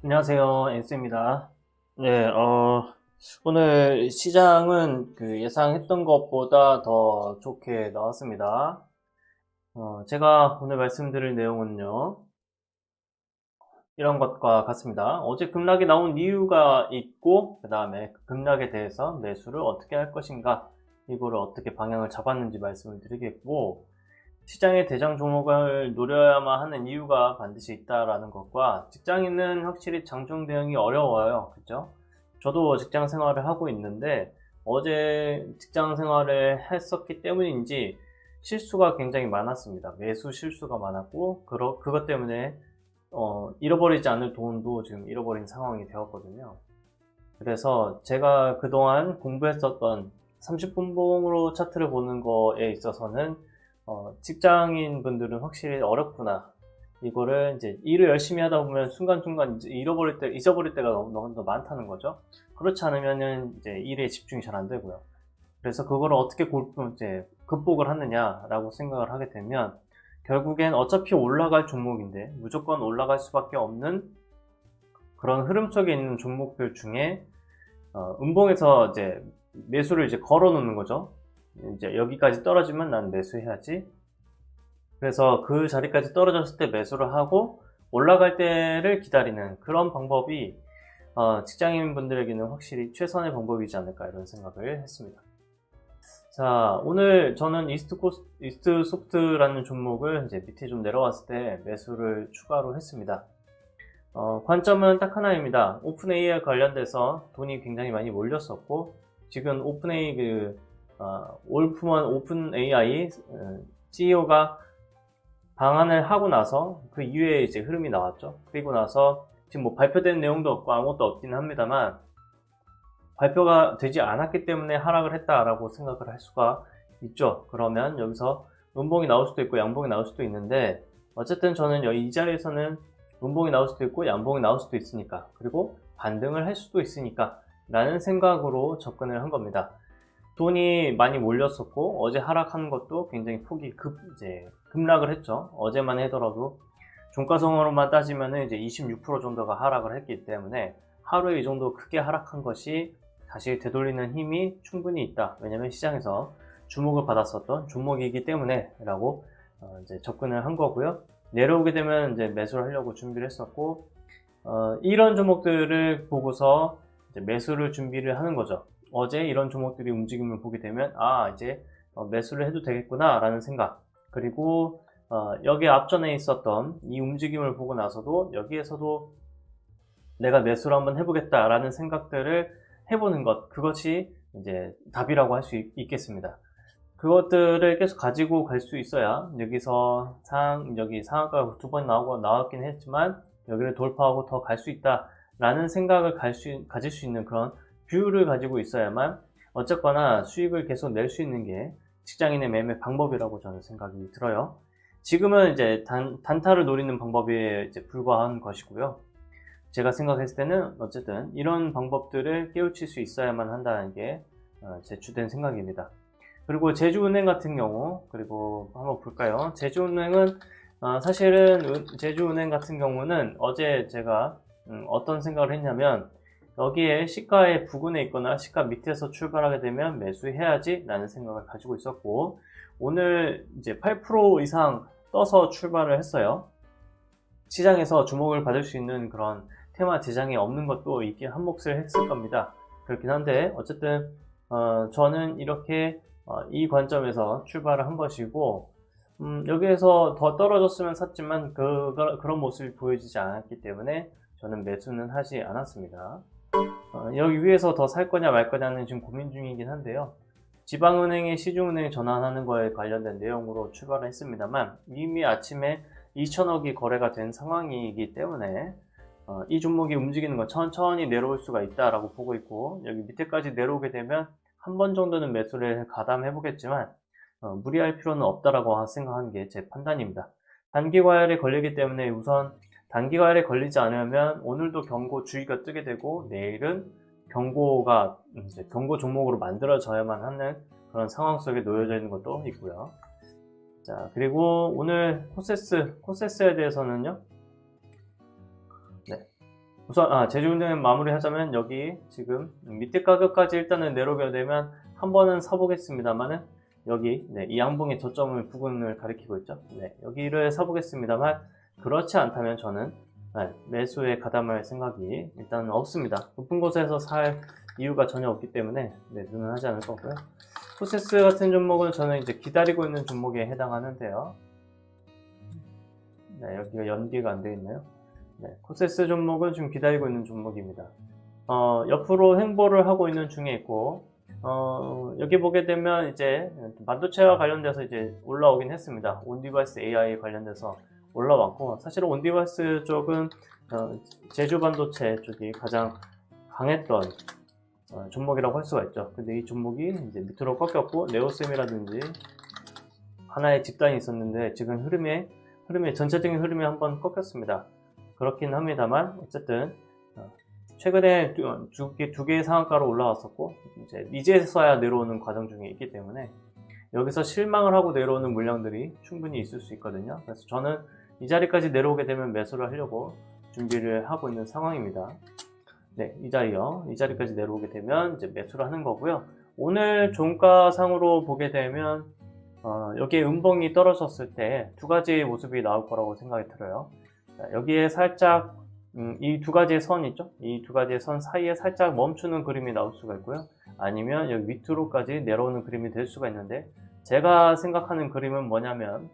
안녕하세요. 엔스입니다. 네, 오늘 시장은 그 예상했던 것보다 더 좋게 나왔습니다. 제가 오늘 말씀드릴 내용은요, 이런 것과 같습니다. 어제 급락이 나온 이유가 있고, 그 다음에 그 급락에 대해서 매수를 어떻게 할 것인가, 이거를 어떻게 방향을 잡았는지 말씀을 드리겠고, 시장의 대장 종목을 노려야만 하는 이유가 반드시 있다라는 것과 직장인은 확실히 장중 대응이 어려워요. 그죠? 저도 직장 생활을 하고 있는데 어제 직장 생활을 했었기 때문인지 실수가 굉장히 많았습니다. 매수 실수가 많았고 그것 때문에 잃어버리지 않을 돈도 지금 잃어버린 상황이 되었거든요. 그래서 제가 그동안 공부했었던 30분봉으로 차트를 보는 거에 있어서는 직장인 분들은 확실히 어렵구나. 이거를 이제 일을 열심히 하다 보면 순간순간 이제 잊어버릴 때가 너무 많다는 거죠. 그렇지 않으면은 이제 일에 집중이 잘 안 되고요. 그래서 그거를 어떻게 이제 극복을 하느냐라고 생각을 하게 되면 결국엔 어차피 올라갈 종목인데 무조건 올라갈 수밖에 없는 그런 흐름 속에 있는 종목들 중에 음봉에서 이제 매수를 이제 걸어 놓는 거죠. 이제 여기까지 떨어지면 난 매수해야지. 그래서 그 자리까지 떨어졌을 때 매수를 하고 올라갈 때를 기다리는 그런 방법이 직장인 분들에게는 확실히 최선의 방법이지 않을까 이런 생각을 했습니다. 자, 오늘 저는 이스트 소프트라는 종목을 이제 밑에 좀 내려왔을 때 매수를 추가로 했습니다. 관점은 딱 하나입니다. 오픈 AI 관련돼서 돈이 굉장히 많이 몰렸었고, 지금 올프먼 오픈 AI CEO가 방한을 하고 나서 그 이후에 이제 흐름이 나왔죠. 그리고 나서 지금 뭐 발표된 내용도 없고 아무것도 없기는 합니다만, 발표가 되지 않았기 때문에 하락을 했다라고 생각을 할 수가 있죠. 그러면 여기서 음봉이 나올 수도 있고 양봉이 나올 수도 있는데, 어쨌든 저는 이 자리에서는 음봉이 나올 수도 있고 양봉이 나올 수도 있으니까, 그리고 반등을 할 수도 있으니까 라는 생각으로 접근을 한 겁니다. 돈이 많이 몰렸었고 어제 하락하는 것도 굉장히 폭이 이제 급락을 했죠. 어제만 하더라도 종가성으로만 따지면 이제 26% 정도가 하락을 했기 때문에 하루에 이 정도 크게 하락한 것이 다시 되돌리는 힘이 충분히 있다. 왜냐면 시장에서 주목을 받았었던 종목이기 때문에 라고 이제 접근을 한 거고요. 내려오게 되면 이제 매수를 하려고 준비를 했었고, 이런 종목들을 보고서 이제 매수를 준비를 하는 거죠. 어제 이런 종목들이 움직임을 보게 되면 이제 매수를 해도 되겠구나 라는 생각, 그리고 여기 앞전에 있었던 이 움직임을 보고 나서도 여기에서도 내가 매수를 한번 해보겠다 라는 생각들을 해보는 것, 그것이 이제 답이라고 할 수 있겠습니다. 그것들을 계속 가지고 갈 수 있어야 여기서 여기 상한가가 두 번 나왔긴 했지만 여기를 돌파하고 더 갈 수 있다 라는 생각을 가질 수 있는 그런 뷰를 가지고 있어야만 어쨌거나 수익을 계속 낼 수 있는 게 직장인의 매매 방법이라고 저는 생각이 들어요. 지금은 이제 단타를 노리는 방법에 이제 불과한 것이고요. 제가 생각했을 때는 어쨌든 이런 방법들을 깨우칠 수 있어야만 한다는 게 제 주된 생각입니다. 그리고 제주은행 같은 경우, 그리고 한번 볼까요? 제주은행은 사실은 제주은행 같은 경우는 어제 제가 어떤 생각을 했냐면, 여기에 시가의 부근에 있거나 시가 밑에서 출발하게 되면 매수해야지 라는 생각을 가지고 있었고, 오늘 이제 8% 이상 떠서 출발을 했어요. 시장에서 주목을 받을 수 있는 그런 테마 대장이 없는 것도 있긴 한 몫을 했을 겁니다. 그렇긴 한데 어쨌든 저는 이렇게 이 관점에서 출발을 한 것이고, 여기에서 더 떨어졌으면 샀지만 그런 모습이 보여지지 않았기 때문에 저는 매수는 하지 않았습니다. 여기 위에서 더 살 거냐 말 거냐는 지금 고민 중이긴 한데요. 지방은행의 시중은행 전환하는 거에 관련된 내용으로 출발을 했습니다만 이미 아침에 2천억이 거래가 된 상황이기 때문에 이 종목이 움직이는 건 천천히 내려올 수가 있다라고 보고 있고, 여기 밑에까지 내려오게 되면 한 번 정도는 매수를 가담해 보겠지만 무리할 필요는 없다라고 생각하는 게 제 판단입니다. 단기 과열에 걸리기 때문에 우선 단기 과열에 걸리지 않으면 오늘도 경고 주의가 뜨게 되고 내일은 경고가 이제 경고 종목으로 만들어져야만 하는 그런 상황 속에 놓여져 있는 것도 있고요. 자, 그리고 오늘 코세스에 대해서는요. 네. 우선 제주은행 마무리 하자면 여기 지금 밑에 가격까지 일단은 내려오게 되면 한 번은 사보겠습니다만은 여기 이 양봉의 저점을 부근을 가리키고 있죠. 여기를 사보겠습니다만 그렇지 않다면 저는 매수에 가담할 생각이 일단 없습니다. 높은 곳에서 살 이유가 전혀 없기 때문에 매수는 하지 않을 거고요. 코세스 같은 종목은 저는 이제 기다리고 있는 종목에 해당하는데요. 여기가 연기가 안 되어 있나요? 코세스 종목은 지금 기다리고 있는 종목입니다. 옆으로 횡보를 하고 있는 중에 있고, 여기 보게 되면 이제 반도체와 관련돼서 이제 올라오긴 했습니다. 온디바이스 AI 관련돼서 올라왔고, 사실은 온디바이스 쪽은 제주 반도체 쪽이 가장 강했던 종목이라고 할 수가 있죠. 근데 이 종목이 이제 밑으로 꺾였고, 네오셈이라든지 하나의 집단이 있었는데 지금 전체적인 흐름이 한번 꺾였습니다. 그렇긴 합니다만 어쨌든 최근에 두 개의 상한가로 올라왔었고 이제서야 내려오는 과정 중에 있기 때문에 여기서 실망을 하고 내려오는 물량들이 충분히 있을 수 있거든요. 그래서 저는 이 자리까지 내려오게 되면 매수를 하려고 준비를 하고 있는 상황입니다. 이 자리까지 내려오게 되면 이제 매수를 하는 거고요. 오늘 종가상으로 보게 되면 여기에 음봉이 떨어졌을 때 두 가지 모습이 나올 거라고 생각이 들어요. 여기에 살짝 이 두 가지의 선 있죠? 이 두 가지의 선 사이에 살짝 멈추는 그림이 나올 수가 있고요. 아니면 여기 밑으로까지 내려오는 그림이 될 수가 있는데 제가 생각하는 그림은 뭐냐면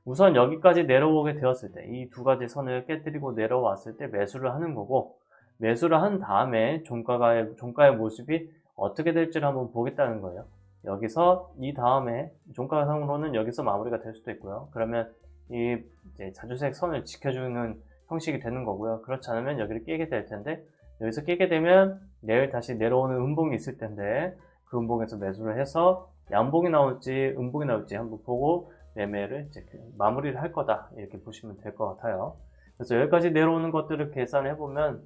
우선 여기까지 내려오게 되었을 때 이 두 가지 선을 깨뜨리고 내려왔을 때 매수를 하는 거고 매수를 한 다음에 종가의 모습이 어떻게 될지를 한번 보겠다는 거예요. 여기서 이 다음에 종가상으로는 여기서 마무리가 될 수도 있고요. 그러면 이 이제 자주색 선을 지켜주는 형식이 되는 거고요. 그렇지 않으면 여기를 깨게 될 텐데 여기서 깨게 되면 내일 다시 내려오는 음봉이 있을 텐데 그 음봉에서 매수를 해서 양봉이 나올지 음봉이 나올지 한번 보고 매매를 이제 마무리를 할 거다 이렇게 보시면 될 것 같아요. 그래서 여기까지 내려오는 것들을 계산해 보면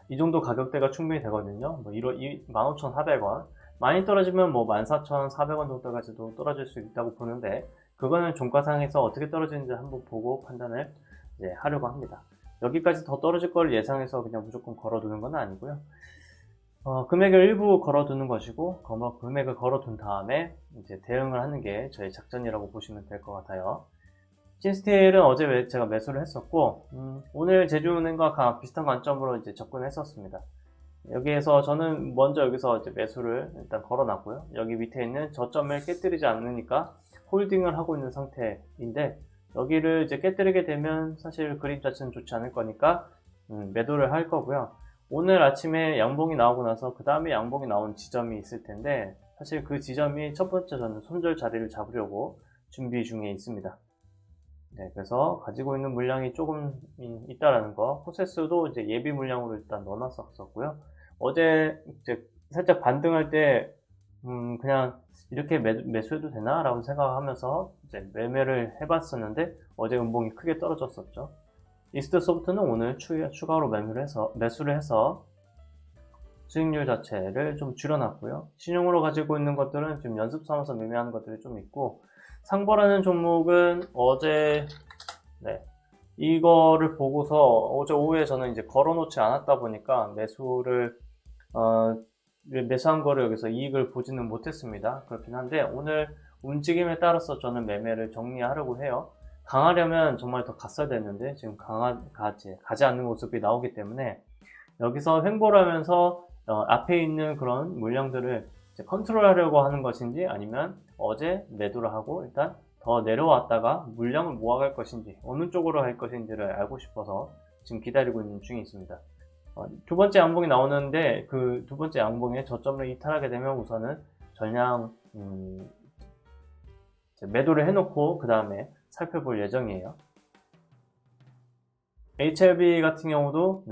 이 정도 가격대가 충분히 되거든요. 15,400원 많이 떨어지면 14,400원 정도까지도 떨어질 수 있다고 보는데 그거는 종가상에서 어떻게 떨어지는지 한번 보고 판단을 하려고 합니다. 여기까지 더 떨어질 걸 예상해서 그냥 무조건 걸어두는 건 아니고요. 금액을 일부 걸어두는 것이고 금액을 걸어둔 다음에 이제 대응을 하는 게 저의 작전이라고 보시면 될 것 같아요. 신스틸은 어제 제가 매수를 했었고 오늘 제주은행과 비슷한 관점으로 이제 접근했었습니다. 여기에서 저는 먼저 여기서 이제 매수를 일단 걸어놨고요. 여기 밑에 있는 저점을 깨뜨리지 않으니까 홀딩을 하고 있는 상태인데 여기를 이제 깨뜨리게 되면 사실 그림 자체는 좋지 않을 거니까 매도를 할 거고요. 오늘 아침에 양봉이 나오고 나서 그 다음에 양봉이 나온 지점이 있을 텐데 사실 그 지점이 첫 번째 저는 손절 자리를 잡으려고 준비 중에 있습니다. 그래서 가지고 있는 물량이 조금 있다라는 거. 코세스도 이제 예비 물량으로 일단 넣어놨었고요. 어제 이제 살짝 반등할 때 그냥 이렇게 매수해도 되나? 라고 생각하면서 이제 매매를 해봤었는데 어제 음봉이 크게 떨어졌었죠. 이스트소프트는 오늘 추가로 매수를 해서 수익률 자체를 좀 줄여놨고요. 신용으로 가지고 있는 것들은 지금 연습 삼아서 매매하는 것들이 좀 있고 상보라는 종목은 어제 이거를 보고서 어제 오후에 저는 이제 걸어놓지 않았다 보니까 매수한 거를 여기서 이익을 보지는 못했습니다. 그렇긴 한데 오늘 움직임에 따라서 저는 매매를 정리하려고 해요. 강하려면 정말 더 갔어야 되는데 지금 가지 않는 모습이 나오기 때문에 여기서 횡보를 하면서 앞에 있는 그런 물량들을 이제 컨트롤하려고 하는 것인지 아니면 어제 매도를 하고 일단 더 내려왔다가 물량을 모아갈 것인지 어느 쪽으로 할 것인지를 알고 싶어서 지금 기다리고 있는 중에 있습니다. 두 번째 양봉이 나오는데 그 두 번째 양봉에 저점을 이탈하게 되면 우선은 전량 매도를 해놓고 그 다음에 살펴볼 예정이에요. HLB 같은 경우도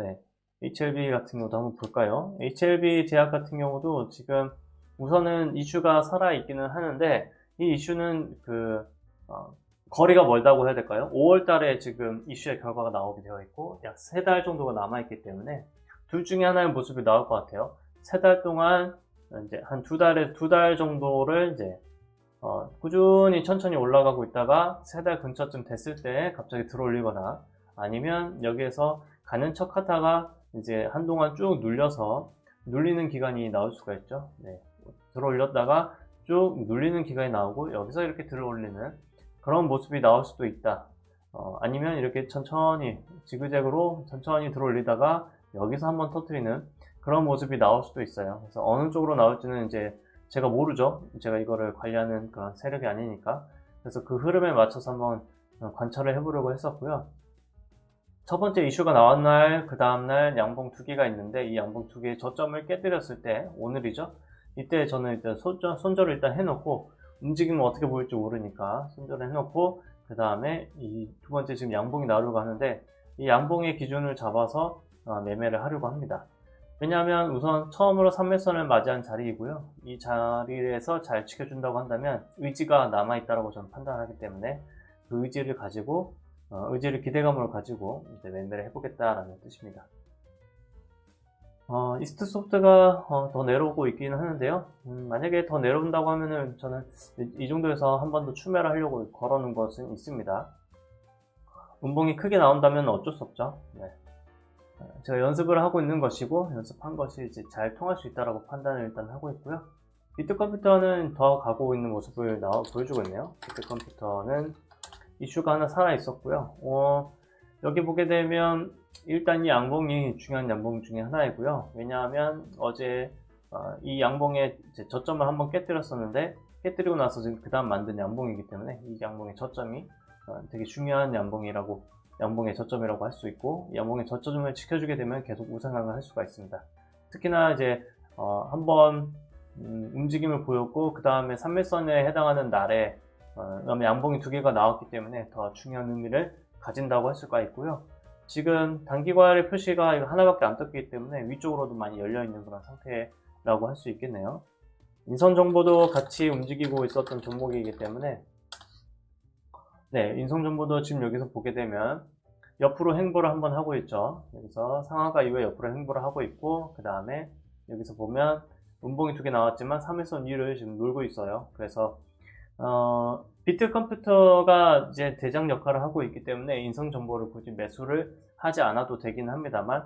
한번 볼까요? HLB 제약 같은 경우도 지금 우선은 이슈가 살아있기는 하는데 이 이슈는 거리가 멀다고 해야 될까요? 5월 달에 지금 이슈의 결과가 나오게 되어 있고 약 3달 정도가 남아있기 때문에 둘 중에 하나의 모습이 나올 것 같아요. 3달 동안 이제 한 2달 정도를 이제 꾸준히 천천히 올라가고 있다가 3달 근처쯤 됐을 때 갑자기 들어올리거나 아니면 여기에서 가는 척 하다가 이제 한동안 쭉 눌려서 눌리는 기간이 나올 수가 있죠. 네. 들어 올렸다가 쭉 눌리는 기간이 나오고 여기서 이렇게 들어 올리는 그런 모습이 나올 수도 있다. 아니면 이렇게 천천히 지그재그로 천천히 들어 올리다가 여기서 한번 터트리는 그런 모습이 나올 수도 있어요. 그래서 어느 쪽으로 나올지는 이제 제가 모르죠. 제가 이거를 관리하는 그런 세력이 아니니까. 그래서 그 흐름에 맞춰서 한번 관찰을 해보려고 했었고요. 첫 번째 이슈가 나온 날, 그 다음날 양봉 두 개가 있는데 이 양봉 두 개의 저점을 깨뜨렸을 때, 오늘이죠. 이때 저는 일단 손절을 일단 해놓고 움직이면 어떻게 보일지 모르니까 손절을 해놓고 그 다음에 이 두 번째 지금 양봉이 나오려고 하는데 이 양봉의 기준을 잡아서 매매를 하려고 합니다. 왜냐하면 우선 처음으로 3매선을 맞이한 자리이고요. 이 자리에서 잘 지켜준다고 한다면 의지가 남아있다고 저는 판단하기 때문에 그 의지를 가지고 의지를 기대감으로 가지고 이제 매매를 해보겠다라는 뜻입니다. 이스트소프트가 더 내려오고 있기는 하는데요. 만약에 더 내려온다고 하면은 저는 이 정도에서 한 번 더 추매를 하려고 걸어놓은 것은 있습니다. 음봉이 크게 나온다면 어쩔 수 없죠. 네. 제가 연습을 하고 있는 것이고 연습한 것이 이제 잘 통할 수 있다라고 판단을 일단 하고 있고요. 비트컴퓨터는 더 가고 있는 모습을 보여주고 있네요. 비트컴퓨터는 이슈가 하나 살아 있었고요. 여기 보게 되면 일단 이 양봉이 중요한 양봉 중에 하나이고요. 왜냐하면 어제 이 양봉의 저점을 한번 깨뜨렸었는데 깨뜨리고 나서 지금 그 다음 만든 양봉이기 때문에 이 양봉의 저점이 되게 중요한 양봉의 저점이라고 할 수 있고, 양봉의 저점을 지켜주게 되면 계속 우상향을 할 수가 있습니다. 특히나 이제 한번 움직임을 보였고 그 다음에 3매선에 해당하는 날에 그다음에 양봉이 두 개가 나왔기 때문에 더 중요한 의미를 가진다고 할 수가 있고요. 지금 단기과열의 표시가 이거 하나밖에 안 떴기 때문에 위쪽으로도 많이 열려있는 그런 상태라고 할 수 있겠네요. 인선 정보도 같이 움직이고 있었던 종목이기 때문에 네, 인선 정보도 지금 여기서 보게 되면 옆으로 횡보를 한번 하고 있죠. 여기서 상하가 이후에 옆으로 횡보를 하고 있고 그 다음에 여기서 보면 음봉이 두 개 나왔지만 3일선 위를 지금 놀고 있어요. 그래서 비트 컴퓨터가 이제 대장 역할을 하고 있기 때문에 인성 정보를 굳이 매수를 하지 않아도 되긴 합니다만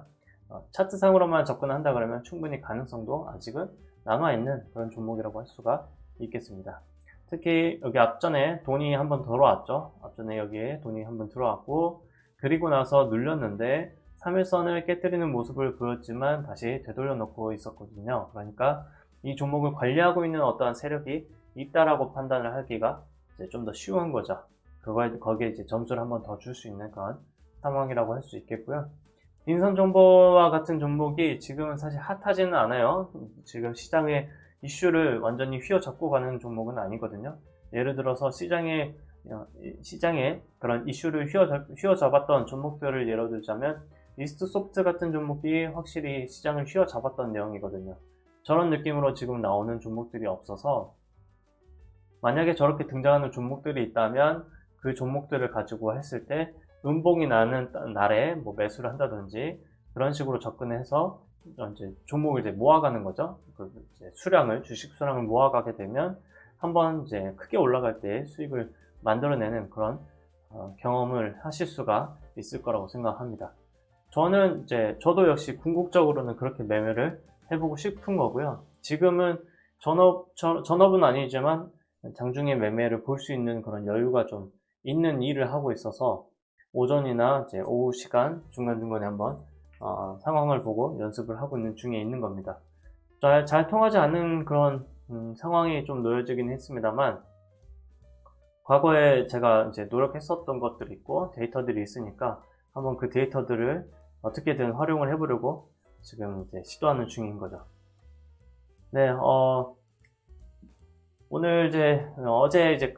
차트상으로만 접근한다 그러면 충분히 가능성도 아직은 남아있는 그런 종목이라고 할 수가 있겠습니다. 특히 여기 앞전에 돈이 한번 들어왔죠. 앞전에 여기에 돈이 한번 들어왔고 그리고 나서 눌렸는데 3일선을 깨뜨리는 모습을 보였지만 다시 되돌려 놓고 있었거든요. 그러니까 이 종목을 관리하고 있는 어떠한 세력이 있다라고 판단을 하기가 이제 좀 더 쉬운 거죠. 거기에 이제 점수를 한번 더 줄 수 있는 그런 상황이라고 할 수 있겠고요. 인선정보와 같은 종목이 지금은 사실 핫하지는 않아요. 지금 시장의 이슈를 완전히 휘어잡고 가는 종목은 아니거든요. 예를 들어서 시장에 그런 이슈를 휘어잡았던 종목들을 예로 들자면 이스트소프트 같은 종목이 확실히 시장을 휘어잡았던 내용이거든요. 저런 느낌으로 지금 나오는 종목들이 없어서 만약에 저렇게 등장하는 종목들이 있다면 그 종목들을 가지고 했을 때 음봉이 나는 날에 뭐 매수를 한다든지 그런 식으로 접근해서 이제 종목을 이제 모아가는 거죠. 이제 주식 수량을 모아가게 되면 한번 이제 크게 올라갈 때 수익을 만들어내는 그런 경험을 하실 수가 있을 거라고 생각합니다. 저도 역시 궁극적으로는 그렇게 매매를 해보고 싶은 거고요. 지금은 전업은 아니지만 장중에 매매를 볼 수 있는 그런 여유가 좀 있는 일을 하고 있어서 오전이나 이제 오후 시간 중간중간에 한번 상황을 보고 연습을 하고 있는 중에 있는 겁니다. 잘 통하지 않는 그런 상황이 좀 놓여지긴 했습니다만 과거에 제가 이제 노력했었던 것들이 있고 데이터들이 있으니까 한번 그 데이터들을 어떻게든 활용을 해보려고 지금 이제 시도하는 중인 거죠. 네, 오늘 어제 이제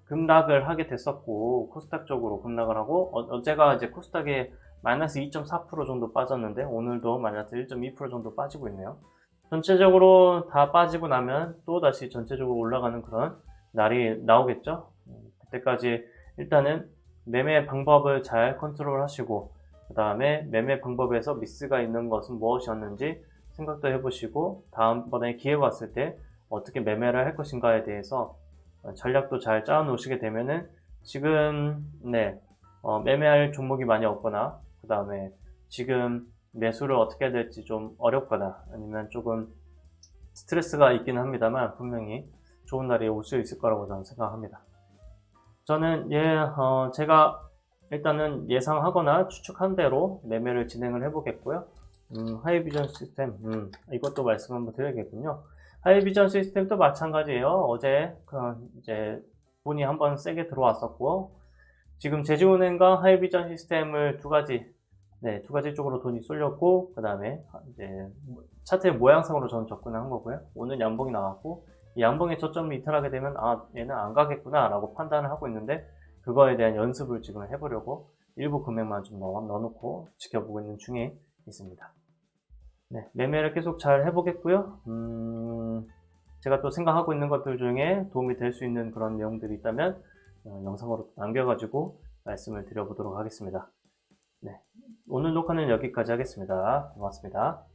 급락을 하게 됐었고 코스닥 쪽으로 급락을 하고 어제가 이제 코스닥에 마이너스 2.4% 정도 빠졌는데 오늘도 마이너스 1.2% 정도 빠지고 있네요. 전체적으로 다 빠지고 나면 또 다시 전체적으로 올라가는 그런 날이 나오겠죠. 그때까지 일단은 매매 방법을 잘 컨트롤 하시고 그 다음에 매매 방법에서 미스가 있는 것은 무엇이었는지 생각도 해보시고 다음번에 기회가 왔을 때 어떻게 매매를 할 것인가에 대해서 전략도 잘 짜어 놓으시게 되면은 지금 매매할 종목이 많이 없거나 그 다음에 지금 매수를 어떻게 해야 될지 좀 어렵거나 아니면 조금 스트레스가 있기는 합니다만 분명히 좋은 날이 올 수 있을 거라고 저는 생각합니다. 저는 제가 일단은 예상하거나 추측한 대로 매매를 진행을 해보겠고요. 하이비전 시스템, 이것도 말씀 한번 드려야겠군요. 하이비전 시스템도 마찬가지예요. 어제 이제 돈이 한번 세게 들어왔었고, 지금 제주은행과 하이비전 시스템을 두 가지 쪽으로 돈이 쏠렸고, 그 다음에 이제 차트의 모양상으로 저는 접근을 한 거고요. 오늘 양봉이 나왔고, 이 양봉의 저점을 이탈하게 되면 얘는 안 가겠구나 라고 판단을 하고 있는데, 그거에 대한 연습을 지금 해보려고 일부 금액만 좀 넣어놓고 지켜보고 있는 중에 있습니다. 네, 매매를 계속 잘 해보겠고요. 제가 또 생각하고 있는 것들 중에 도움이 될 수 있는 그런 내용들이 있다면 영상으로 남겨가지고 말씀을 드려보도록 하겠습니다. 네, 오늘 녹화는 여기까지 하겠습니다. 고맙습니다.